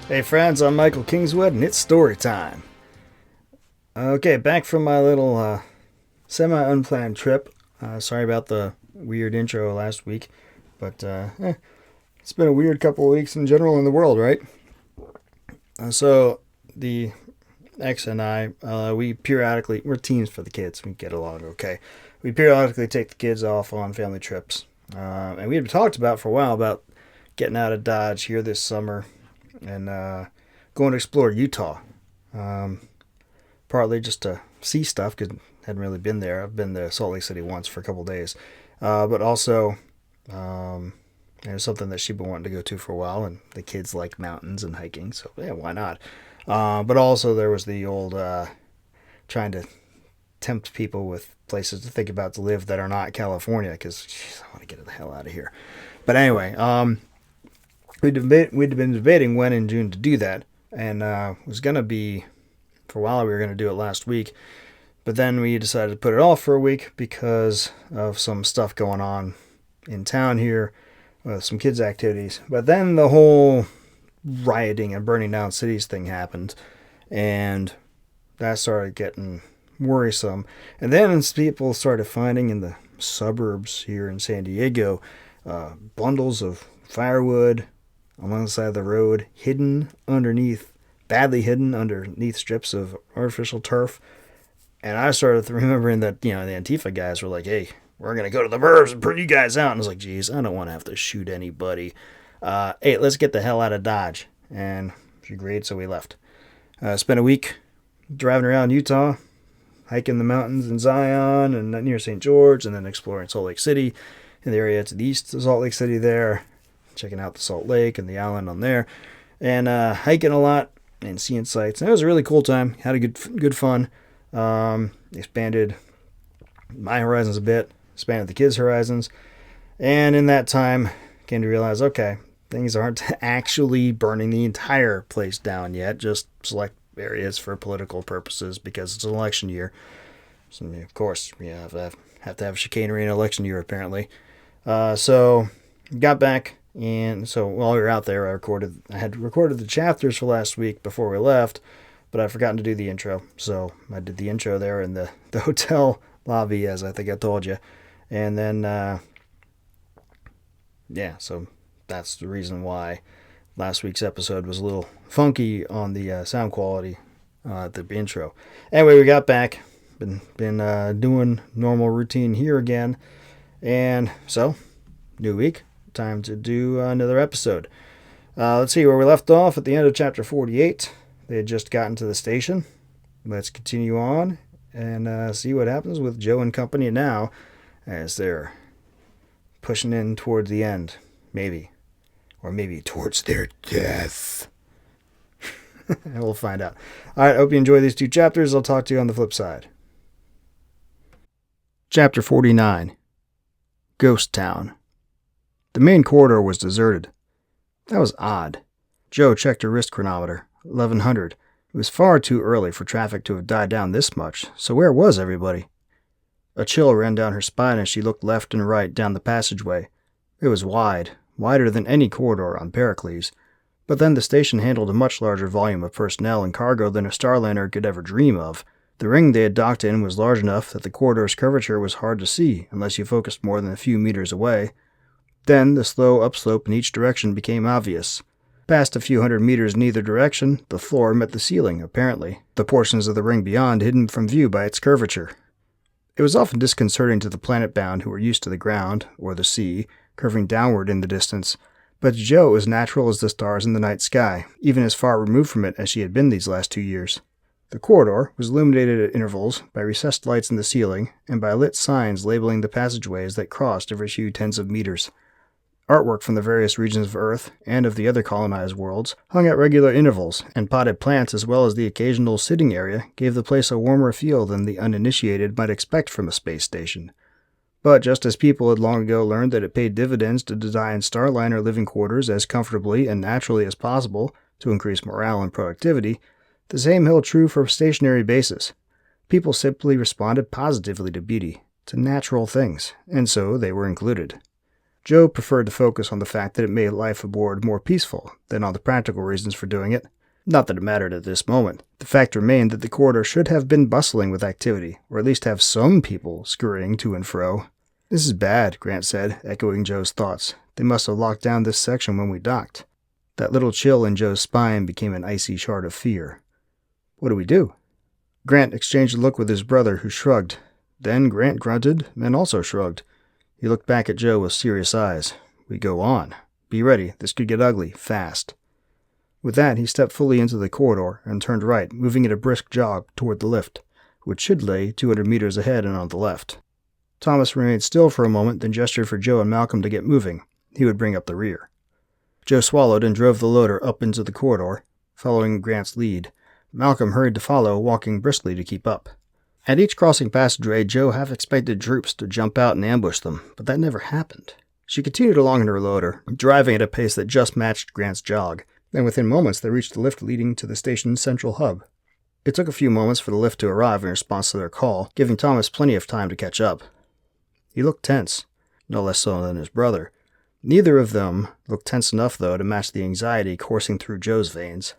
Hey friends, I'm Michael Kingswood and it's story time. Okay, back from my little semi-unplanned trip. Sorry about the weird intro last week, but it's been a weird couple of weeks in general in the world, right? So the ex and I, we periodically, we're teams for the kids. We get along okay. We periodically take the kids off on family trips, and we had talked about for a while about getting out of Dodge here this summer and going to explore Utah. Um, Partly just to see stuff because I hadn't really been there. I've been to Salt Lake City once for a couple of days, but also um, it was something that she'd been wanting to go to for a while, and the kids like mountains and hiking, so yeah, why not? But also there was the old trying to tempt people with places to think about to live that are not California because I want to get the hell out of here. But anyway, we'd been debating when in June to do that, and was gonna be for a while. We were gonna do it last week, but then we decided to put it off for a week because of some stuff going on in town here, some kids' activities. But then the whole rioting and burning down cities thing happened, and that started getting worrisome. And then people started finding in the suburbs here in San Diego bundles of firewood along the side of the road, badly hidden underneath strips of artificial turf. And I started remembering that, the Antifa guys were like, hey, we're going to go to the burbs and put you guys out. And I was like, geez, I don't want to have to shoot anybody. Hey, let's get the hell out of Dodge. And she agreed, so we left. Spent a week driving around Utah, hiking the mountains in Zion and near St. George, and then exploring Salt Lake City in the area to the east of Salt Lake City there, checking out the Salt Lake and the island on there, and hiking a lot and seeing sights. And it was a really cool time. Had a good fun. Expanded my horizons a bit, expanded the kids' horizons, and in that time came to realize, okay, things aren't actually burning the entire place down yet, just select areas for political purposes because it's an election year. So, of course, you have to have chicanery in an election year, apparently. So got back, and so while we were out there, I had recorded the chapters for last week before we left, but I'd forgotten to do the intro. So I did the intro there in the hotel lobby, as I think I told you. And then, so that's the reason why last week's episode was a little funky on the sound quality at the intro. Anyway, we got back. Been doing normal routine here again. And so, new week, time to do another episode. Let's see where we left off at the end of chapter 48. They had just gotten to the station. Let's continue on and see what happens with Joe and company now as they're pushing in towards the end. Maybe. Or maybe towards their death. We'll find out. All right, I hope you enjoy these two chapters. I'll talk to you on the flip side. Chapter 49. Ghost Town. The main corridor was deserted. That was odd. Joe checked her wrist chronometer. 1100. It was far too early for traffic to have died down this much, so where was everybody? A chill ran down her spine as she looked left and right down the passageway. It was wide, wider than any corridor on Pericles, but then the station handled a much larger volume of personnel and cargo than a Starliner could ever dream of. The ring they had docked in was large enough that the corridor's curvature was hard to see unless you focused more than a few meters away. Then the slow upslope in each direction became obvious. Past a few hundred meters in either direction, the floor met the ceiling, apparently, the portions of the ring beyond hidden from view by its curvature. It was often disconcerting to the planet-bound who were used to the ground, or the sea, curving downward in the distance, but to Joe it was natural as the stars in the night sky, even as far removed from it as she had been these last 2 years. The corridor was illuminated at intervals by recessed lights in the ceiling and by lit signs labeling the passageways that crossed every few tens of meters. Artwork from the various regions of Earth and of the other colonized worlds hung at regular intervals, and potted plants as well as the occasional sitting area gave the place a warmer feel than the uninitiated might expect from a space station. But just as people had long ago learned that it paid dividends to design Starliner living quarters as comfortably and naturally as possible to increase morale and productivity, the same held true for stationary bases. People simply responded positively to beauty, to natural things, and so they were included. Joe preferred to focus on the fact that it made life aboard more peaceful than on the practical reasons for doing it. Not that it mattered at this moment. The fact remained that the corridor should have been bustling with activity, or at least have some people scurrying to and fro. "This is bad," Grant said, echoing Joe's thoughts. "They must have locked down this section when we docked." That little chill in Joe's spine became an icy shard of fear. "What do we do?" Grant exchanged a look with his brother, who shrugged. Then Grant grunted and also shrugged. He looked back at Joe with serious eyes. "We go on. Be ready. This could get ugly, fast." With that, he stepped fully into the corridor and turned right, moving at a brisk jog toward the lift, which should lay 200 meters ahead and on the left. Thomas remained still for a moment, then gestured for Joe and Malcolm to get moving. He would bring up the rear. Joe swallowed and drove the loader up into the corridor, following Grant's lead. Malcolm hurried to follow, walking briskly to keep up. At each crossing passageway, Joe half expected troops to jump out and ambush them, but that never happened. She continued along in her loader, driving at a pace that just matched Grant's jog, and within moments they reached the lift leading to the station's central hub. It took a few moments for the lift to arrive in response to their call, giving Thomas plenty of time to catch up. He looked tense, no less so than his brother. Neither of them looked tense enough, though, to match the anxiety coursing through Joe's veins.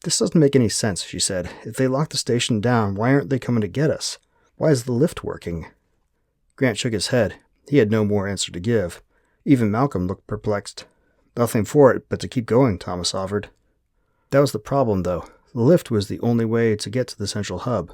"This doesn't make any sense," she said. "If they locked the station down, why aren't they coming to get us? Why is the lift working?" Grant shook his head. He had no more answer to give. Even Malcolm looked perplexed. "Nothing for it but to keep going," Thomas offered. That was the problem, though. The lift was the only way to get to the central hub.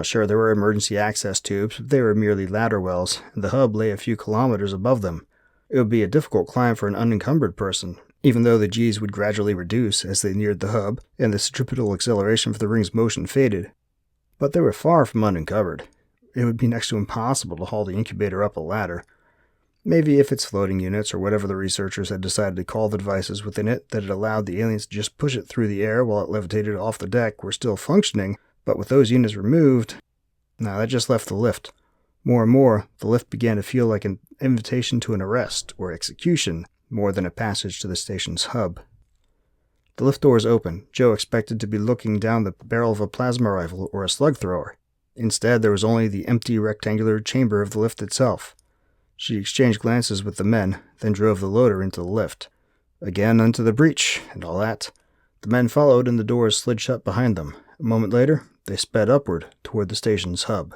Sure, there were emergency access tubes, but they were merely ladder wells, and the hub lay a few kilometers above them. It would be a difficult climb for an unencumbered person, even though the G's would gradually reduce as they neared the hub, and the centripetal acceleration for the ring's motion faded. But they were far from unencumbered. It would be next to impossible to haul the incubator up a ladder. Maybe if its floating units, or whatever the researchers had decided to call the devices within it that had allowed the aliens to just push it through the air while it levitated off the deck, were still functioning, but with those units removed, that just left the lift. More and more, the lift began to feel like an invitation to an arrest or execution, more than a passage to the station's hub. The lift doors opened. Joe expected to be looking down the barrel of a plasma rifle or a slug thrower. Instead, there was only the empty rectangular chamber of the lift itself. She exchanged glances with the men, then drove the loader into the lift. Again unto the breach, and all that. The men followed, and the doors slid shut behind them. A moment later, they sped upward toward the station's hub.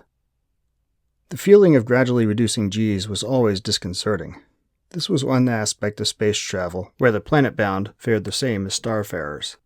The feeling of gradually reducing G's was always disconcerting. This was one aspect of space travel where the planet-bound fared the same as starfarers.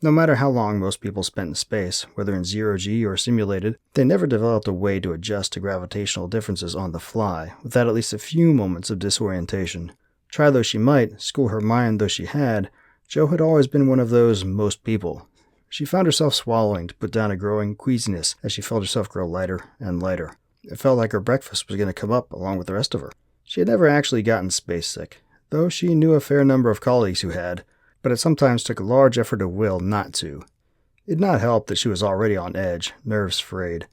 No matter how long most people spent in space, whether in zero-G or simulated, they never developed a way to adjust to gravitational differences on the fly, without at least a few moments of disorientation. Try though she might, school her mind though she had, Jo had always been one of those most people. She found herself swallowing to put down a growing queasiness as she felt herself grow lighter and lighter. It felt like her breakfast was going to come up along with the rest of her. She had never actually gotten space sick, though she knew a fair number of colleagues who had, but it sometimes took a large effort of will not to. It did not help that she was already on edge, nerves frayed.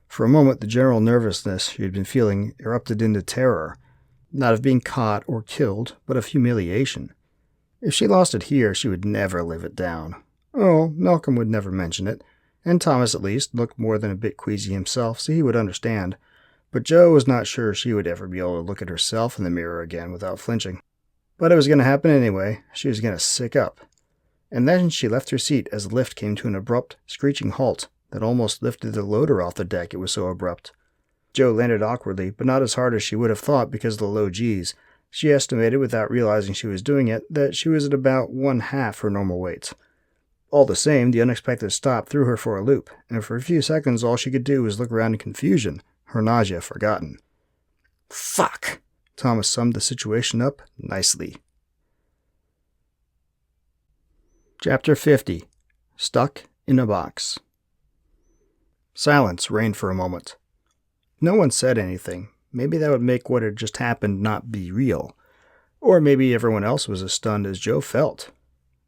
For a moment, the general nervousness she had been feeling erupted into terror, not of being caught or killed, but of humiliation. If she lost it here, she would never live it down. Oh, Malcolm would never mention it, and Thomas, at least, looked more than a bit queasy himself, so he would understand. But Jo was not sure she would ever be able to look at herself in the mirror again without flinching. But it was going to happen anyway. She was going to sick up. And then she left her seat as the lift came to an abrupt, screeching halt that almost lifted the loader off the deck, it was so abrupt. Jo landed awkwardly, but not as hard as she would have thought because of the low G's. She estimated, without realizing she was doing it, that she was at about 1/2 her normal weight. All the same, the unexpected stop threw her for a loop, and for a few seconds all she could do was look around in confusion, her nausea forgotten. "Fuck!" Thomas summed the situation up nicely. Chapter 50. Stuck in a Box. Silence reigned for a moment. No one said anything. Maybe that would make what had just happened not be real. Or maybe everyone else was as stunned as Jo felt.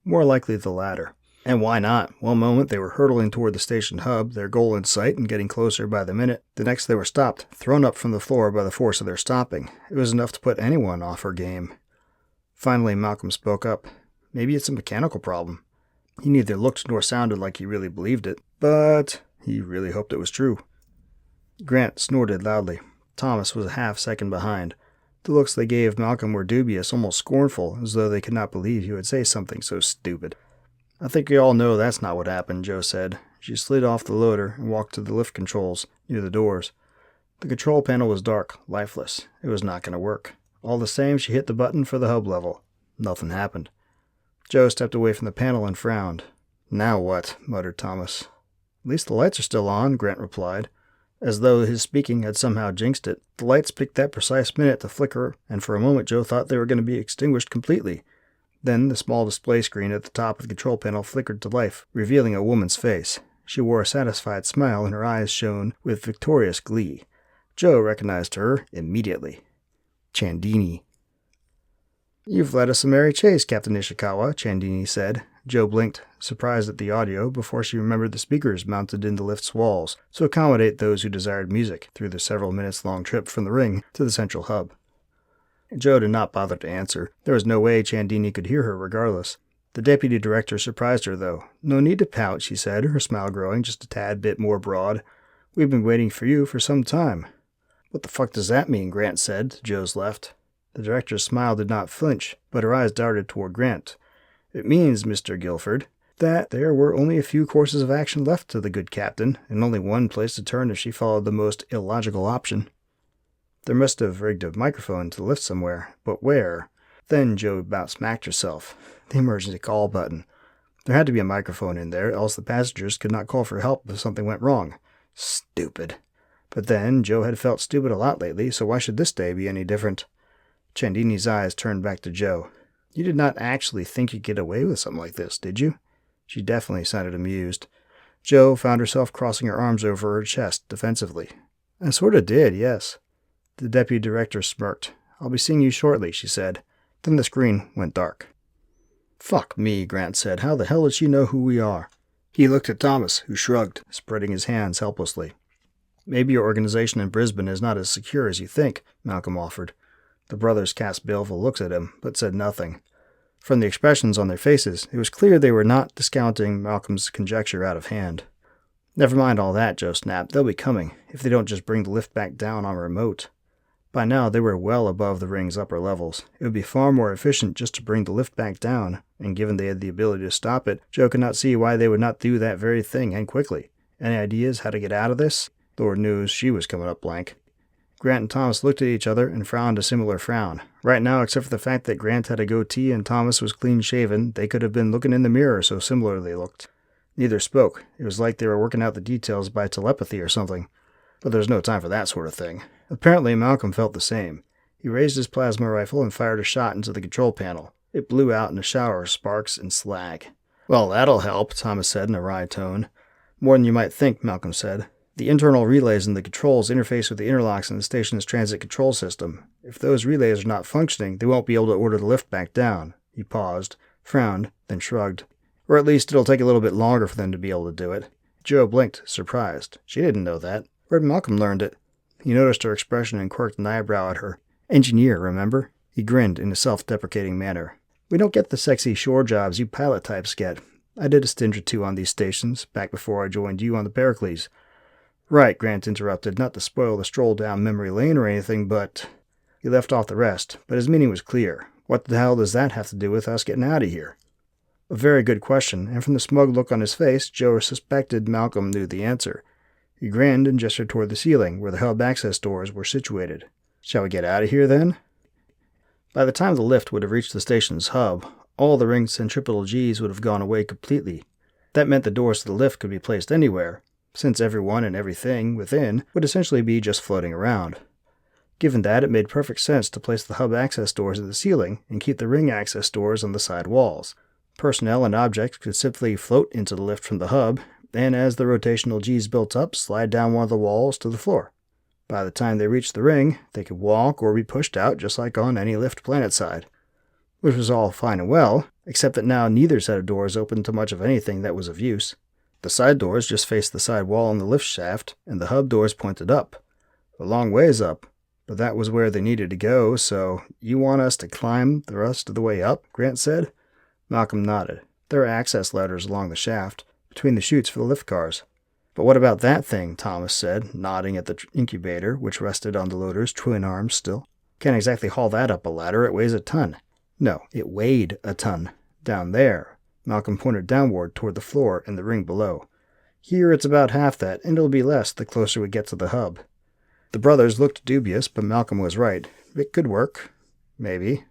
More likely the latter. And why not? One moment they were hurtling toward the station hub, their goal in sight and getting closer by the minute. The next they were stopped, thrown up from the floor by the force of their stopping. It was enough to put anyone off her game. Finally, Malcolm spoke up. Maybe it's a mechanical problem. He neither looked nor sounded like he really believed it, but he really hoped it was true. Grant snorted loudly. Thomas was a half second behind. The looks they gave Malcolm were dubious, almost scornful, as though they could not believe he would say something so stupid. "I think you all know that's not what happened," Joe said. She slid off the loader and walked to the lift controls, near the doors. The control panel was dark, lifeless. It was not going to work. All the same, she hit the button for the hub level. Nothing happened. Joe stepped away from the panel and frowned. "Now what?" muttered Thomas. "At least the lights are still on," Grant replied. As though his speaking had somehow jinxed it, the lights picked that precise minute to flicker, and for a moment Joe thought they were going to be extinguished completely. Then the small display screen at the top of the control panel flickered to life, revealing a woman's face. She wore a satisfied smile, and her eyes shone with victorious glee. Joe recognized her immediately. Chandini. "You've led us a merry chase, Captain Ishikawa," Chandini said. Joe blinked, surprised at the audio, before she remembered the speakers mounted in the lift's walls to accommodate those who desired music through the several minutes-long trip from the ring to the central hub. Joe did not bother to answer. There was no way Chandini could hear her regardless. The deputy director surprised her, though. "No need to pout," she said, her smile growing just a tad bit more broad. "We've been waiting for you for some time." "What the fuck does that mean?" Grant said, to Joe's left. The director's smile did not flinch, but her eyes darted toward Grant. "It means, Mr. Guilford, that there were only a few courses of action left to the good captain, and only one place to turn if she followed the most illogical option." There must have rigged a microphone to the lift somewhere, but where? Then Joe about smacked herself. The emergency call button. There had to be a microphone in there, else the passengers could not call for help if something went wrong. Stupid. But then, Joe had felt stupid a lot lately, so why should this day be any different? Chandini's eyes turned back to Joe. "You did not actually think you'd get away with something like this, did you?" She definitely sounded amused. Joe found herself crossing her arms over her chest defensively. "I sort of did, yes." The deputy director smirked. "I'll be seeing you shortly," she said. Then the screen went dark. "Fuck me," Grant said. "How the hell did she know who we are?" He looked at Thomas, who shrugged, spreading his hands helplessly. "Maybe your organization in Brisbane is not as secure as you think," Malcolm offered. The brothers cast baleful looks at him, but said nothing. From the expressions on their faces, it was clear they were not discounting Malcolm's conjecture out of hand. "Never mind all that," Joe snapped. "They'll be coming, if they don't just bring the lift back down on remote." By now, they were well above the ring's upper levels. It would be far more efficient just to bring the lift back down, and given they had the ability to stop it, Joe could not see why they would not do that very thing, and quickly. Any ideas how to get out of this? Lord knows she was coming up blank. Grant and Thomas looked at each other and frowned a similar frown. Right now, except for the fact that Grant had a goatee and Thomas was clean-shaven, they could have been looking in the mirror, so similar they looked. Neither spoke. It was like they were working out the details by telepathy or something. But there was no time for that sort of thing. Apparently, Malcolm felt the same. He raised his plasma rifle and fired a shot into the control panel. It blew out in a shower of sparks and slag. "Well, that'll help," Thomas said in a wry tone. "More than you might think," Malcolm said. "The internal relays in the controls interface with the interlocks in the station's transit control system. If those relays are not functioning, they won't be able to order the lift back down." He paused, frowned, then shrugged. "Or at least it'll take a little bit longer for them to be able to do it." Joe blinked, surprised. She didn't know that. Where'd Malcolm learned it? He noticed her expression and quirked an eyebrow at her. "Engineer, remember?" He grinned in a self-deprecating manner. "We don't get the sexy shore jobs you pilot types get. I did a stint or two on these stations, back before I joined you on the Pericles." "Right," Grant interrupted, not to spoil the stroll down memory lane or anything, but... He left off the rest, but his meaning was clear. "What the hell does that have to do with us getting out of here?" A very good question, and from the smug look on his face, Joe suspected Malcolm knew the answer. He grinned and gestured toward the ceiling, where the hub access doors were situated. "Shall we get out of here, then?" By the time the lift would have reached the station's hub, all the ring's centripetal Gs would have gone away completely. That meant the doors to the lift could be placed anywhere, since everyone and everything within would essentially be just floating around. Given that, it made perfect sense to place the hub access doors at the ceiling and keep the ring access doors on the side walls. Personnel and objects could simply float into the lift from the hub, and as the rotational Gs built up, slide down one of the walls to the floor. By the time they reached the ring, they could walk or be pushed out just like on any lift planetside. Which was all fine and well, except that now neither set of doors opened to much of anything that was of use. The side doors just faced the side wall on the lift shaft, and the hub doors pointed up. A long ways up, but that was where they needed to go, so... "You want us to climb the rest of the way up?" Grant said. Malcolm nodded. There are access ladders along the shaft, between the chutes for the lift cars. "But what about that thing?" Thomas said, nodding at the incubator, which rested on the loader's twin arms still. Can't exactly haul that up a ladder, it weighs a ton. No, it weighed a ton. Down there. Malcolm pointed downward toward the floor and the ring below. Here it's about half that, and it'll be less the closer we get to the hub. The brothers looked dubious, but Malcolm was right. It could work. Maybe.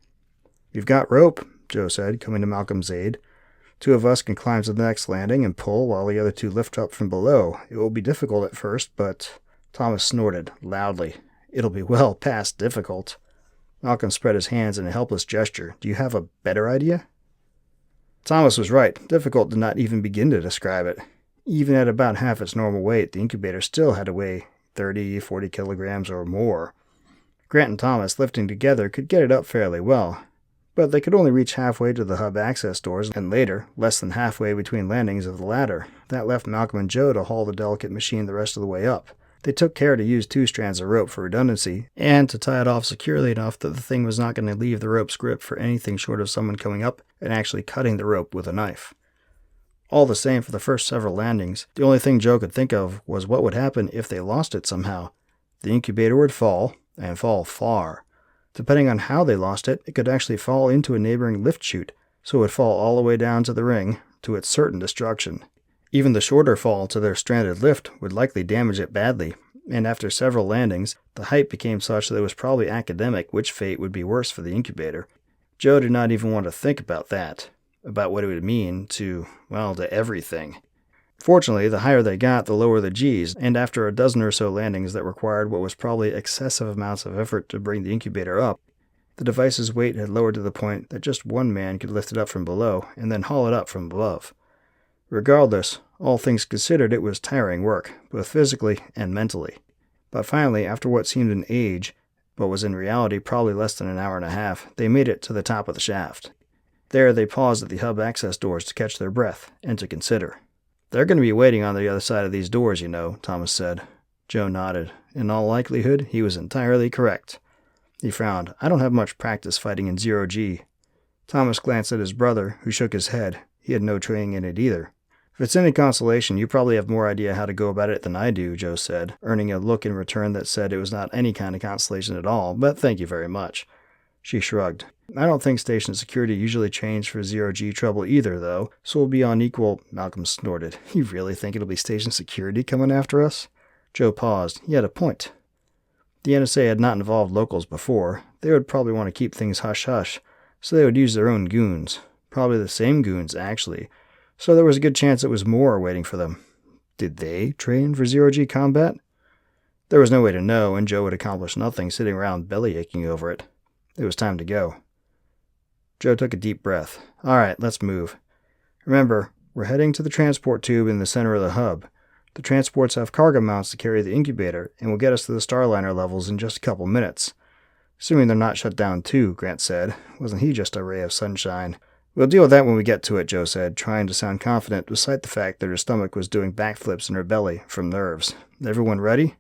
You've got rope, Joe said, coming to Malcolm's aid. 2 of us can climb to the next landing and pull while the other 2 lift up from below. It will be difficult at first, but... Thomas snorted, loudly. It'll be well past difficult. Malcolm spread his hands in a helpless gesture. Do you have a better idea? Thomas was right. Difficult did not even begin to describe it. Even at about half its normal weight, the incubator still had to weigh 30, 40 kilograms or more. Grant and Thomas, lifting together, could get it up fairly well, but they could only reach halfway to the hub access doors, and later, less than halfway between landings of the ladder. That left Malcolm and Joe to haul the delicate machine the rest of the way up. They took care to use 2 strands of rope for redundancy, and to tie it off securely enough that the thing was not going to leave the rope's grip for anything short of someone coming up and actually cutting the rope with a knife. All the same, for the first several landings, the only thing Joe could think of was what would happen if they lost it somehow. The incubator would fall, and fall far. Depending on how they lost it, it could actually fall into a neighboring lift chute, so it would fall all the way down to the ring, to its certain destruction. Even the shorter fall to their stranded lift would likely damage it badly, and after several landings, the height became such that it was probably academic which fate would be worse for the incubator. Joe did not even want to think about that, about what it would mean to everything. Fortunately, the higher they got, the lower the G's, and after a dozen or so landings that required what was probably excessive amounts of effort to bring the incubator up, the device's weight had lowered to the point that just one man could lift it up from below and then haul it up from above. Regardless, all things considered, it was tiring work, both physically and mentally. But finally, after what seemed an age, but was in reality probably less than an hour and a half, they made it to the top of the shaft. There they paused at the hub access doors to catch their breath and to consider. They're going to be waiting on the other side of these doors, you know, Thomas said. Joe nodded. In all likelihood, he was entirely correct. He frowned. I don't have much practice fighting in 0G. Thomas glanced at his brother, who shook his head. He had no training in it either. If it's any consolation, you probably have more idea how to go about it than I do, Joe said, earning a look in return that said it was not any kind of consolation at all, but thank you very much. She shrugged. I don't think station security usually trains for 0G trouble either, though, so we'll be on equal... Malcolm snorted. You really think it'll be station security coming after us? Joe paused. He had a point. The NSA had not involved locals before. They would probably want to keep things hush-hush, so they would use their own goons. Probably the same goons, actually. So there was a good chance it was more waiting for them. Did they train for 0G combat? There was no way to know, and Joe would accomplish nothing sitting around belly-aching over it. It was time to go. Joe took a deep breath. All right, let's move. Remember, we're heading to the transport tube in the center of the hub. The transports have cargo mounts to carry the incubator, and will get us to the Starliner levels in just a couple minutes. Assuming they're not shut down too, Grant said. Wasn't he just a ray of sunshine? We'll deal with that when we get to it, Joe said, trying to sound confident despite the fact that her stomach was doing backflips in her belly from nerves. Everyone ready?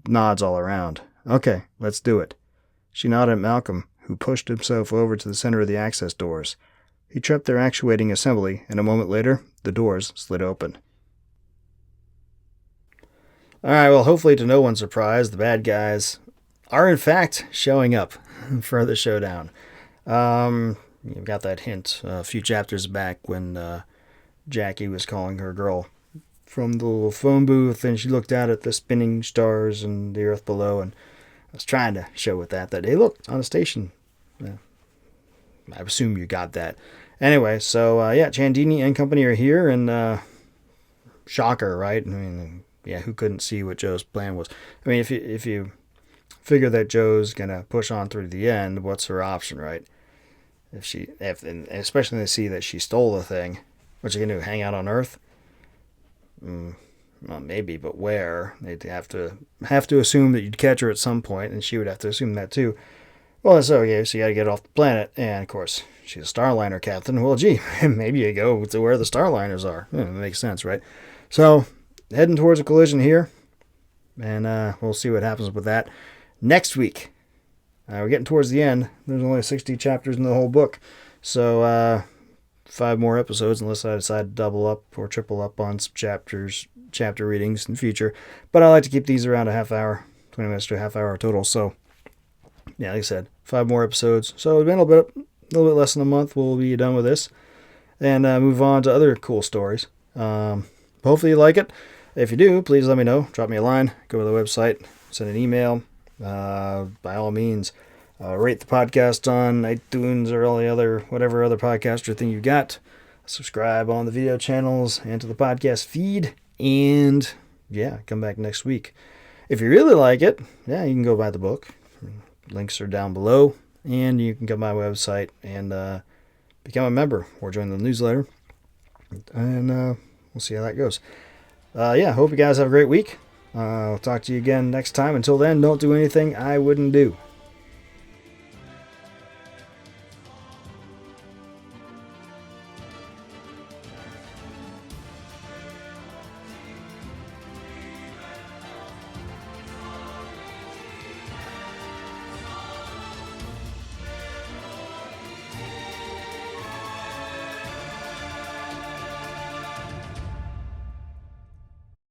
Nods all around. Okay, let's do it. She nodded at Malcolm, who pushed himself over to the center of the access doors. He tripped their actuating assembly, and a moment later, the doors slid open. Alright, well, hopefully to no one's surprise, the bad guys are in fact showing up for the showdown. You've got that hint a few chapters back when Jackie was calling her girl from the little phone booth, and she looked out at the spinning stars and the earth below, and I was trying to show with that hey, look, on a station. I assume you got that. Anyway, so Chandini and company are here, and shocker, right? I mean, yeah, who couldn't see what Joe's plan was? I mean, if you figure that Joe's gonna push on through the end, what's her option, right? And especially when they see that she stole the thing, what's she gonna do? Hang out on Earth? Well, maybe, but where? They'd have to assume that you'd catch her at some point, and she would have to assume that too. Well, so you got to get off the planet, and of course, she's a Starliner captain. Well, gee, maybe you go to where the Starliners are. That makes sense, right? So, heading towards a collision here, and we'll see what happens with that next week. We're getting towards the end. There's only 60 chapters in the whole book, so 5 more episodes unless I decide to double up or triple up on some chapter readings in the future. But I like to keep these around a half hour, 20 minutes to a half hour total. So, yeah, like I said, 5 more episodes. So it's been a little bit less than a month. We'll be done with this and move on to other cool stories. Hopefully you like it. If you do, please let me know. Drop me a line. Go to the website. Send an email. By all means, rate the podcast on iTunes or all the other, whatever other podcaster thing you got. Subscribe on the video channels and to the podcast feed. And yeah, come back next week. If you really like it, yeah, you can go buy the book. Links are down below. And you can go to my website and become a member or join the newsletter. And we'll see how that goes. Hope you guys have a great week. I'll talk to you again next time. Until then, don't do anything I wouldn't do.